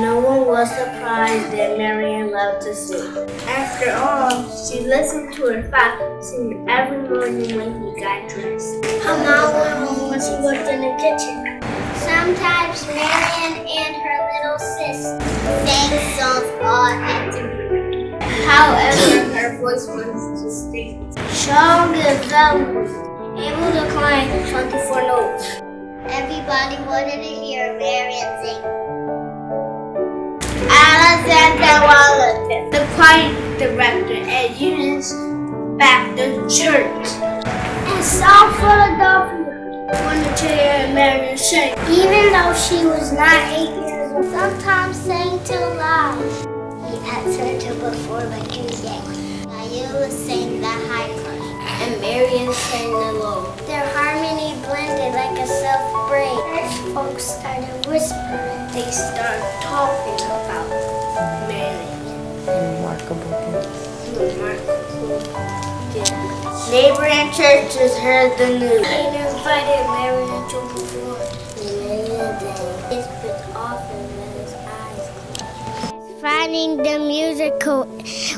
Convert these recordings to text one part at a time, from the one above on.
No one was surprised that Marian loved to sing. After all, she listened to her father sing every morning when he got dressed. Her mom went home when she worked in the kitchen. Sometimes Marian and her little sis sang songs all afternoon. However, her voice was distinct. Strong and velvety, able to climb 24 notes. Everybody wanted to hear Marian sing. Alexander Wallace, the choir director at Eunice Baptist Church in South Philadelphia, wanted to hear Marian sing. Even though she was not 8 years old, sometimes sang too loud. He asked her to perform a Tuesday. Viola sang the high part, and Marian sang the low. Their harmony blended like a self-break. Church folks started whispering. They started talking about Marian. Remarkable gifts. Neighboring churches heard the news. They invited Marian to perform. Marian day. His put off and let his eyes close. Finding the musical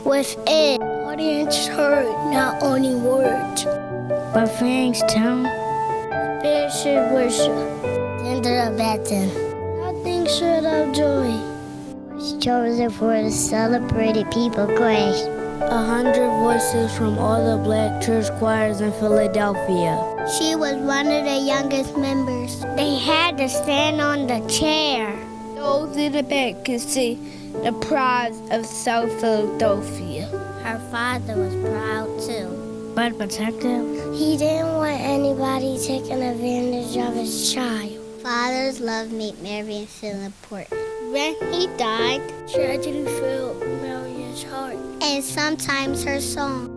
within. The audience heard not only words, but feelings too. Spiritual worship. Tender of Baton. Nothing short of joy. Was chosen for the celebrated people chorus. 100 voices from all the black church choirs in Philadelphia. She was one of the youngest members. They had to stand on the chair. Those in the back could see the pride of South Philadelphia. Her father was proud too, but protective. He didn't want anybody taking advantage of his child. Father's love made Marian feel important. When he died, tragedy filled Marian's heart, and sometimes her song.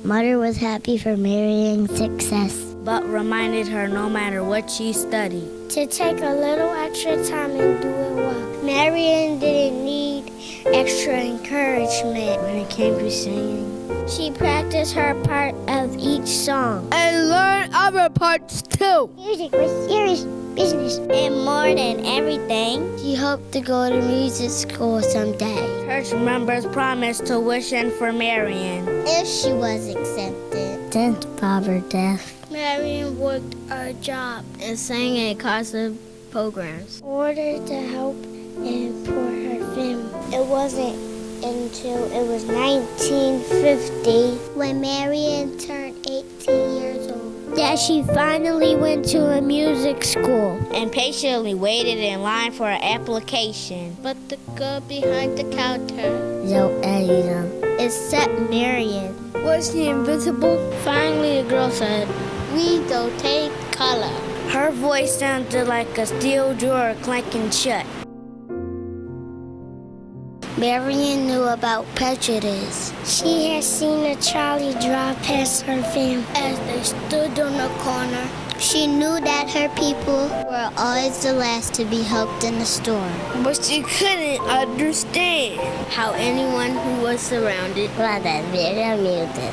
Mother was happy for Marian's success, but reminded her no matter what she studied, to take a little extra time and do it well. Marian didn't need extra encouragement when it came to singing. She practiced her part of each song and learned other parts too. Music was serious business, and more than everything, she hoped to go to music school someday. Church members promised tuition for Marian if she was accepted. Since father's death, Marian worked a job and sang at concert programs in order to help and support her family. It wasn't until it was 1950 when Marian turned 18 years old that she finally went to a music school and patiently waited in line for an application. But the girl behind the counter, Zoe, except Marian. Was she invisible? Finally, the girl said, "We don't take color." Her voice sounded like a steel drawer clanking shut. Marian knew about prejudice. She had seen a trolley drive past her family as they stood on the corner. She knew that her people were always the last to be helped in the store. But she couldn't understand how anyone who was surrounded by that video music.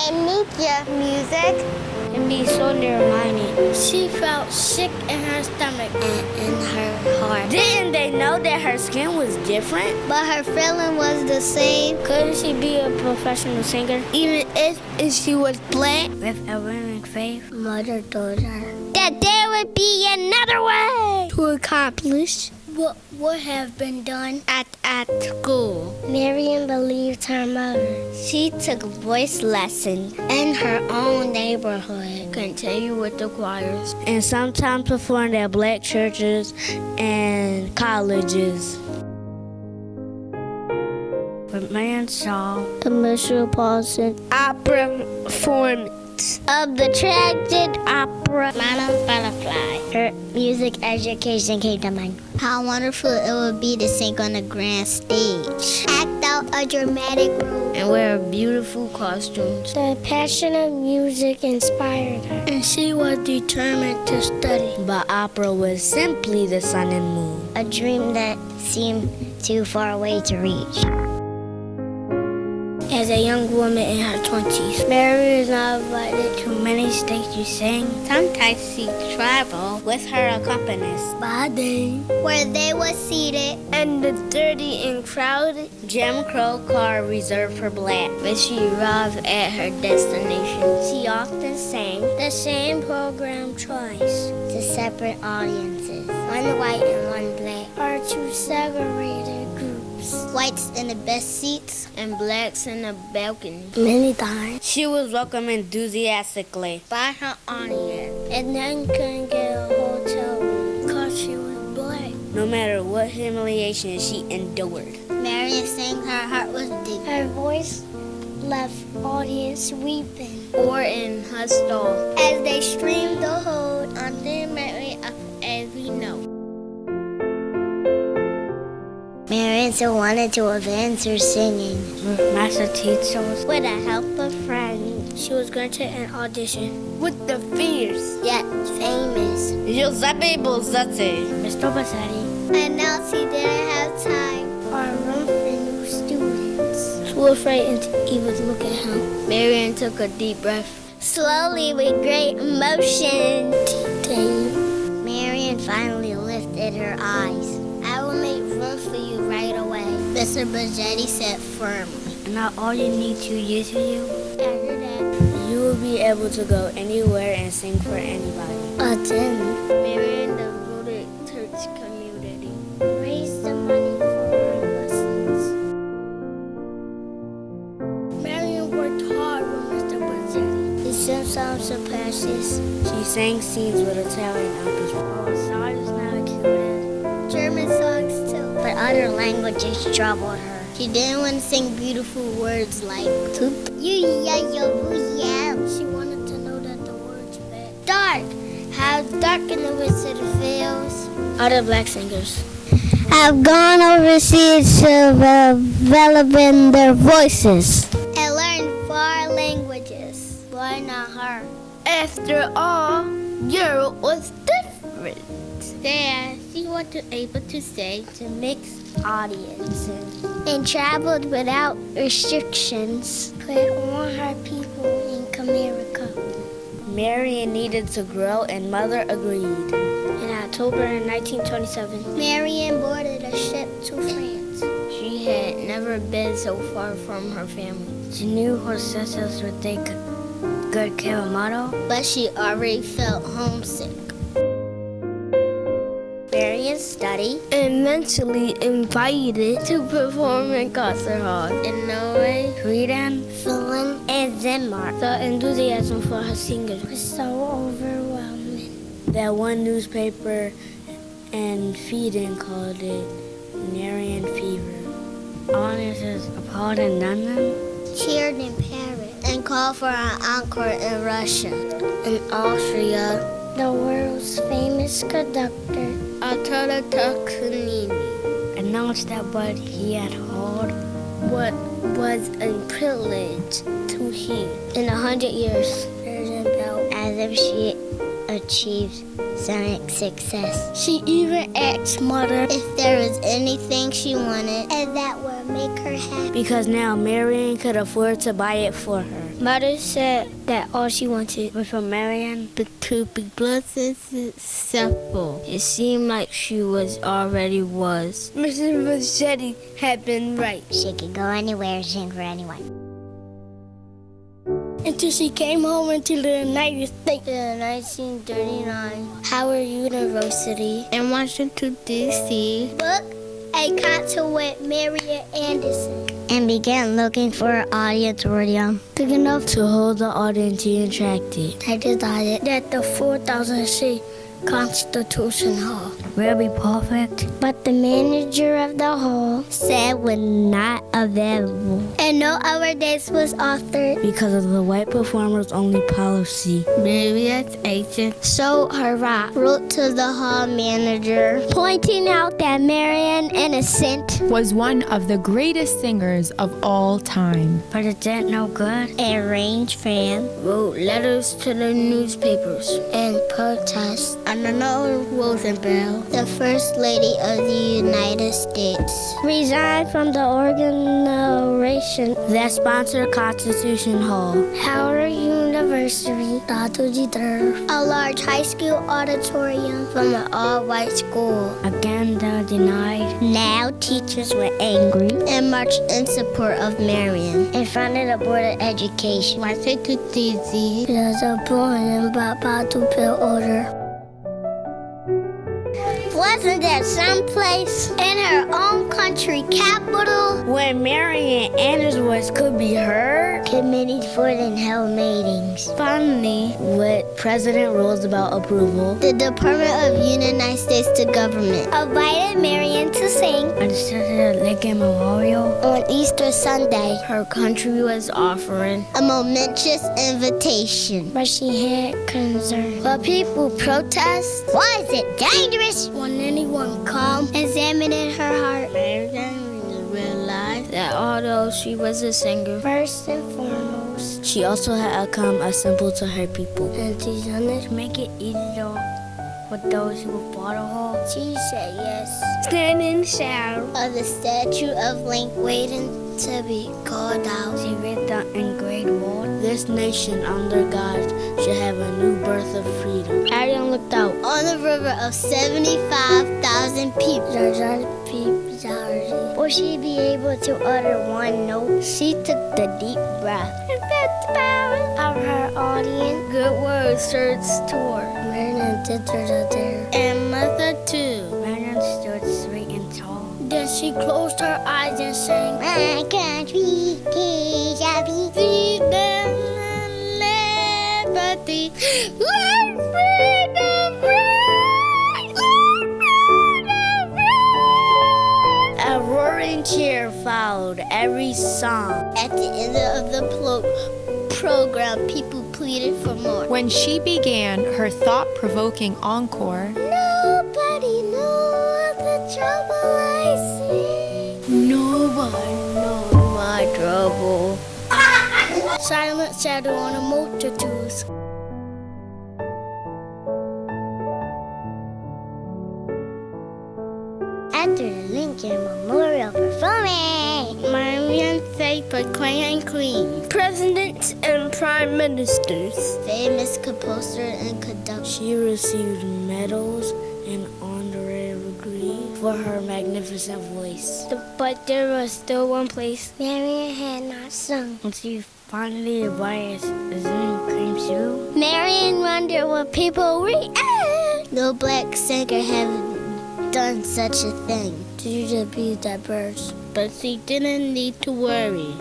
And media music can be so near-minded. She felt sick in her stomach and in her heart. Didn't they know that her skin was different? But her feeling was the same. Couldn't she be a professional singer? Even if she was black? With a winning faith, Mother told her that there would be another way to accomplish what would have been done at school. Marian believed her mother. She took voice lessons in her own neighborhood, continued with the choirs, and sometimes performed at black churches and colleges. But Marian saw the Mr. Paulson opera performance of the tragic opera Madame Butterfly. Her music education came to mind. How wonderful it would be to sing on a grand stage, act out a dramatic role, and wear beautiful costumes. The passion of music inspired her, and she was determined to study. But opera was simply the sun and moon, a dream that seemed too far away to reach. As a young woman in her 20s. Marian is not invited to many states to sing. Sometimes she traveled with her accompanist, where they were seated in the dirty and crowded Jim Crow car reserved for black. When she arrived at her destination, she often sang the same program twice to separate audiences. One white and one black are two segregated groups. Whites in the best seats and blacks in the balcony. Many times she was welcomed enthusiastically by her audience and then couldn't get a hotel room because she was black. No matter what humiliation she endured, Marian sang her heart was deep. Her voice left audience weeping or in her stall as they streamed the whole on the memory of every note. Marian still wanted to advance her singing with master teachers. With the help of friends, she was granted an audition with the fierce yet famous Giuseppe Bozzetti. Mr. Bozzetti announced he didn't have time or room for new students. Too afraid to even look at him, Marian took a deep breath. Slowly, with great emotion, Marian finally lifted her eyes. I will make room for you right away, Mr. Bozzetti said firmly. Now all you need 2 years for you. After that, you will be able to go anywhere and sing for anybody. Then Marian devoted church community, raised the money for her lessons. Marian worked hard with Mr. Bozzetti. He sometimes surpasses. She sang scenes with Italian actors. Songs now included German songs too, but other languages troubled her. She didn't want to sing beautiful words like She wanted to know that the words meant dark. How dark in the wizard feels. Other black singers have gone overseas to develop their voices and learn 4 languages. Why not her? After all, Europe was different. There, she was able to sing to mixed audiences and traveled without restrictions. Put on her people in America. Marian needed to grow, and Mother agreed. In October 1927, Marian boarded a ship to France. She had never been so far from her family. She knew her sisters would take good care of Motto, but she already felt homesick. Marian studied and eventually invited to perform in concert halls in Norway, Sweden, Finland, and Denmark. The enthusiasm for her singers was so overwhelming that one newspaper and feeding called it Marian fever. Audiences appalled in London, cheered in Paris, and called for an encore in Russia. In Austria, the world's famous conductor, Arturo Toscanini, announced that what he had heard what was a privilege to hear. In 100 years, Marian felt as if she achieved some success. She even asked Mother if there was anything she wanted and that would make her happy, because now Marian could afford to buy it for her. Mother said that all she wanted was for Marian to be blessed and successful. It seemed like she already was. Mrs. Bozzetti had been right. She could go anywhere and sing for anyone. Until she came home into the United States in 1939. Howard University in Washington, D.C. booked a concert with Marian Anderson and began looking for an audience big enough to hold the audience she attracted. They decided that the 4,000-seat Constitution Hall will be perfect, but the manager of the hall said was not available, and no other dates was offered because of the white performers only policy. Marian's agent, So Harrop, wrote to the hall manager, pointing out that Marian Innocent was one of the greatest singers of all time. But it did no good. A range fan wrote letters to the newspapers and protest Eleanor Roosevelt, the First Lady of the United States, resigned from the organization that sponsored Constitution Hall, Howard University, a large high school auditorium from an all-white school. Again, they denied. Now teachers were angry and marched in support of Marian and founded a board of education. Why take it easy? There's a point about to build order. Wasn't there someplace in her own country capital where Marian Anna's voice could be heard? Committees fought and held meetings. Finally, with President Roosevelt approval, the Department of United States government invited Marian to sing at the Lincoln Memorial on Easter Sunday. Her country was offering a momentous invitation, but she had concerns. But people protest. Why is it dangerous? When anyone come examining her heart, Marian realized that although she was a singer, first and foremost, she also had come a symbol to her people. And these others make it easier for those who follow her. She said yes. Stand in the shadow of the statue of Link waiting to be called out. She read the engraved wall. This nation under God should have a new birth of freedom. Marian looked out on a river of 75,000 people. Will she be able to utter one note? She took the deep breath and felt the power of her audience. Good words surged toward Marian did there. And mother too. Marian stood straight and tall. Then she closed her eyes and sang, My country shall be freedom and liberty. Let freedom ring! Let freedom ring! A roaring cheer followed every song. At the end of the program, people pleaded for more. When she began her thought-provoking encore, Nobody knows the trouble I see. Nobody knows my trouble. Silent shadow on the multitudes. After the Lincoln Memorial performance, Marian said for King and Queen, presidents and prime ministers, famous composer and conductor. She received medals and honorary degrees for her magnificent voice. But there was still one place Marian had not sung. And she finally invited Zoom came through. Marian wondered what people react. No black singer had done such a thing. Due to be diverse. But she didn't need to worry.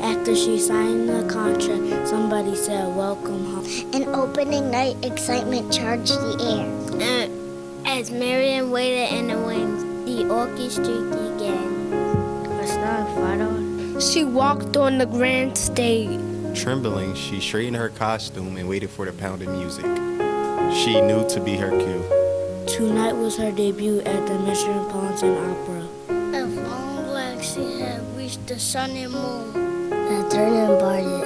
After she signed the contract, somebody said, welcome home. And opening night excitement charged the air. And as Marian waited in the wings, the orchestra began. A star followed. She walked on the grand stage. Trembling, she straightened her costume and waited for the pounding music. She knew to be her cue. Tonight was her debut at the Metropolitan Opera. As long as she had reached the sun and moon, the turning parted.